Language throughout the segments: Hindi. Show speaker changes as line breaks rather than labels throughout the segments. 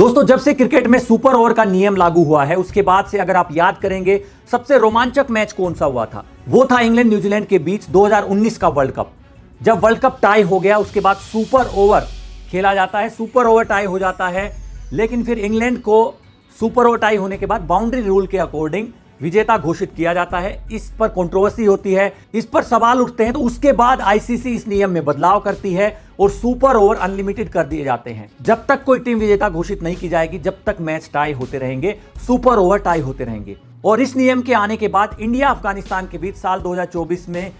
दोस्तों, जब से क्रिकेट में सुपर ओवर का नियम लागू हुआ है उसके बाद से अगर आप याद करेंगे सबसे रोमांचक मैच कौन सा हुआ था, वो था इंग्लैंड न्यूजीलैंड के बीच 2019 का वर्ल्ड कप। जब वर्ल्ड कप टाई हो गया उसके बाद सुपर ओवर खेला जाता है, सुपर ओवर टाई हो जाता है, लेकिन फिर इंग्लैंड को सुपर ओवर टाई होने के बाद बाउंड्री रूल के अकॉर्डिंग विजेता घोषित किया जाता है। इस पर कंट्रोवर्सी होती है, इस पर सवाल उठते हैं, तो उसके बाद आईसीसी इस नियम में बदलाव करती है और सुपर ओवर अनलिमिटेड कर दिए जाते हैं। जब तक कोई टीम विजेता घोषित नहीं की जाएगी, जब तक मैच टाई होते रहेंगे, सुपर ओवर टाई होते रहेंगे। और इस नियम के आने के बाद इंडिया अफगानिस्तान के बीच साल 2024 में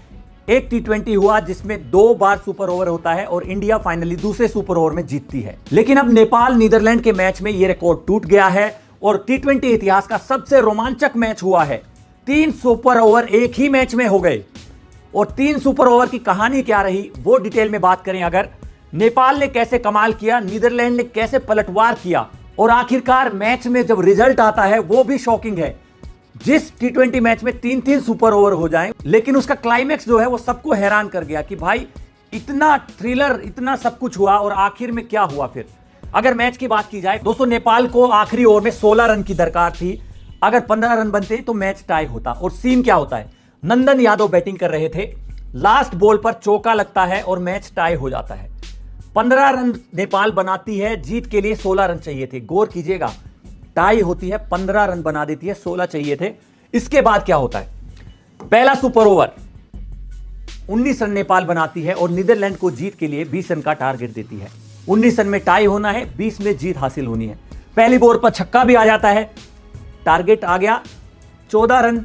एक T20 हुआ जिसमें 2 बार सुपर ओवर होता है और इंडिया फाइनली दूसरे सुपर ओवर में जीतती है। लेकिन अब नेपाल नीदरलैंड के मैच में यह रिकॉर्ड टूट गया है और T20 इतिहास का सबसे रोमांचक मैच हुआ है। 3 सुपर ओवर एक ही मैच में हो गए और 3 सुपर ओवर की कहानी क्या रही वो डिटेल में बात करें अगर, नेपाल ने कैसे कमाल किया, नीदरलैंड ने कैसे पलटवार किया और आखिरकार मैच में जब रिजल्ट आता है वो भी शॉकिंग है। जिस T20 मैच में 3-3 सुपर ओवर हो जाएं, लेकिन उसका क्लाइमैक्स जो है वो सबको हैरान कर गया कि भाई इतना थ्रिलर, इतना सब कुछ हुआ और आखिर में क्या हुआ। फिर अगर मैच की बात की जाए दोस्तों, नेपाल को आखिरी ओवर में 16 रन की दरकार थी। अगर 15 रन बनते तो मैच टाई होता। और सीन क्या होता है, नंदन यादव बैटिंग कर रहे थे, लास्ट बॉल पर चौका लगता है और मैच टाई हो जाता है। 15 रन नेपाल बनाती है, जीत के लिए 16 रन चाहिए थे। गौर कीजिएगा, टाई होती है, 15 रन बना देती है, 16 चाहिए थे। इसके बाद क्या होता है, पहला सुपर ओवर 19 रन नेपाल बनाती है और नीदरलैंड को जीत के लिए 20 रन का टारगेट देती है। 19 रन में टाई होना है, 20 में जीत हासिल होनी है। पहली बॉल पर छक्का भी आ जाता है, टारगेट आ गया 14 रन,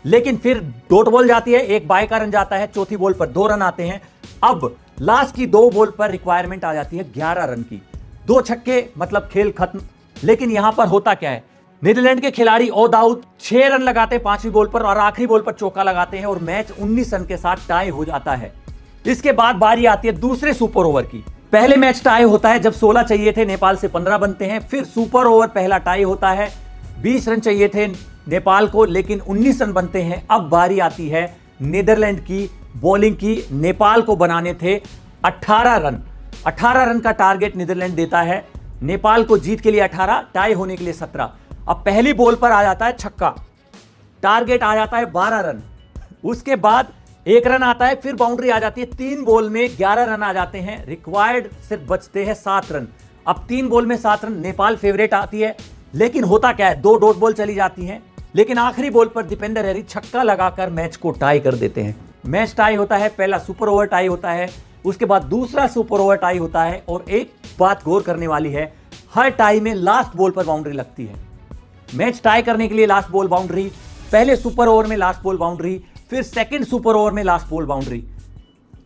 लेकिन फिर डॉट बॉल जाती है, एक बाय का रन जाता है, चौथी बॉल पर 2 रन आते हैं। अब लास्ट की 2 बॉल पर रिक्वायरमेंट आ जाती है 11 रन की, 2 छक्के मतलब खेल खत्म। लेकिन यहां पर होता क्या है, नीदरलैंड के खिलाड़ी ओ दाऊद 6 रन लगाते हैं 5वीं बॉल पर और आखिरी बॉल पर चौका लगाते हैं और मैच 19 रन के साथ टाई हो जाता है। इसके बाद बारी आती है दूसरे सुपर ओवर की। पहले मैच टाई होता है जब 16 चाहिए थे, नेपाल से 15 बनते हैं। फिर सुपर ओवर पहला टाई होता है, 20 रन चाहिए थे नेपाल को, लेकिन 19 रन बनते हैं। अब बारी आती है नीदरलैंड की बॉलिंग की। नेपाल को बनाने थे 18 रन, 18 रन का टारगेट नीदरलैंड देता है, नेपाल को जीत के लिए 18, टाई होने के लिए 17। अब पहली बॉल पर आ जाता है छक्का, टारगेट आ जाता है 12 रन। उसके बाद 1 रन आता है, फिर बाउंड्री आ जाती है, 3 बॉल में 11 रन आ जाते हैं, रिक्वायर्ड सिर्फ बचते हैं 7 रन। अब 3 बॉल में 7 रन, नेपाल फेवरेट आती है, लेकिन होता क्या है, 2 डॉट बॉल चली जाती हैं, लेकिन आखिरी बॉल पर दीपेंद्र हैरी छक्का लगाकर मैच को टाई कर देते हैं। मैच टाई होता है, पहला सुपर ओवर टाई होता है, उसके बाद दूसरा सुपर ओवर टाई होता है। और एक बात गौर करने वाली है, हर टाई में लास्ट बॉल पर बाउंड्री लगती है। मैच टाई करने के लिए लास्ट बॉल बाउंड्री, पहले सुपर ओवर में लास्ट बॉल बाउंड्री, फिर सेकंड सुपर ओवर में लास्ट बॉल बाउंड्री।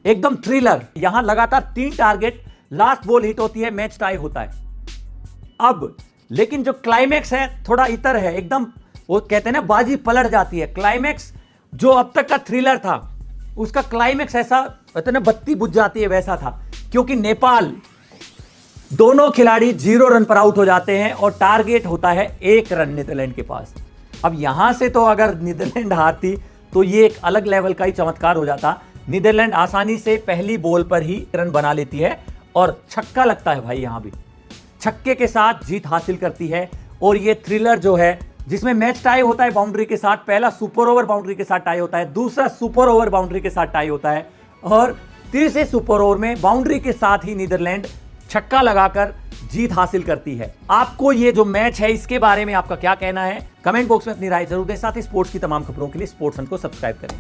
एकदम थ्रिलर, यहां लगातार 3 टारगेट, लास्ट बॉल हिट होती है, मैच टाई होता है। अब लेकिन जो क्लाइमैक्स है थोड़ा इतर है, एकदम वो कहते हैं ना बाजी पलट जाती है। क्लाइमैक्स जो अब तक का थ्रिलर था उसका क्लाइमैक्स ऐसा कहते हैं ना बत्ती बुझ जाती है वैसा था, क्योंकि नेपाल दोनों खिलाड़ी 0 रन पर आउट हो जाते हैं और टारगेट होता है 1 रन नीदरलैंड के पास। अब यहां से तो अगर नीदरलैंड हारती तो ये एक अलग लेवल का ही चमत्कार हो जाता। नीदरलैंड आसानी से पहली बॉल पर ही रन बना लेती है और छक्का लगता है भाई, यहां भी छक्के के साथ जीत हासिल करती है। और ये थ्रिलर जो है जिसमें मैच टाई होता है बाउंड्री के साथ, पहला सुपर ओवर बाउंड्री के साथ टाई होता है, दूसरा सुपर ओवर बाउंड्री के साथ टाई होता है और तीसरे सुपर ओवर में बाउंड्री के साथ ही नीदरलैंड छक्का लगाकर जीत हासिल करती है। आपको ये जो मैच है इसके बारे में आपका क्या कहना है, कमेंट बॉक्स में अपनी राय जरूर दें। साथ ही स्पोर्ट्स की तमाम खबरों के लिए स्पोर्ट्स हंट को सब्सक्राइब करें।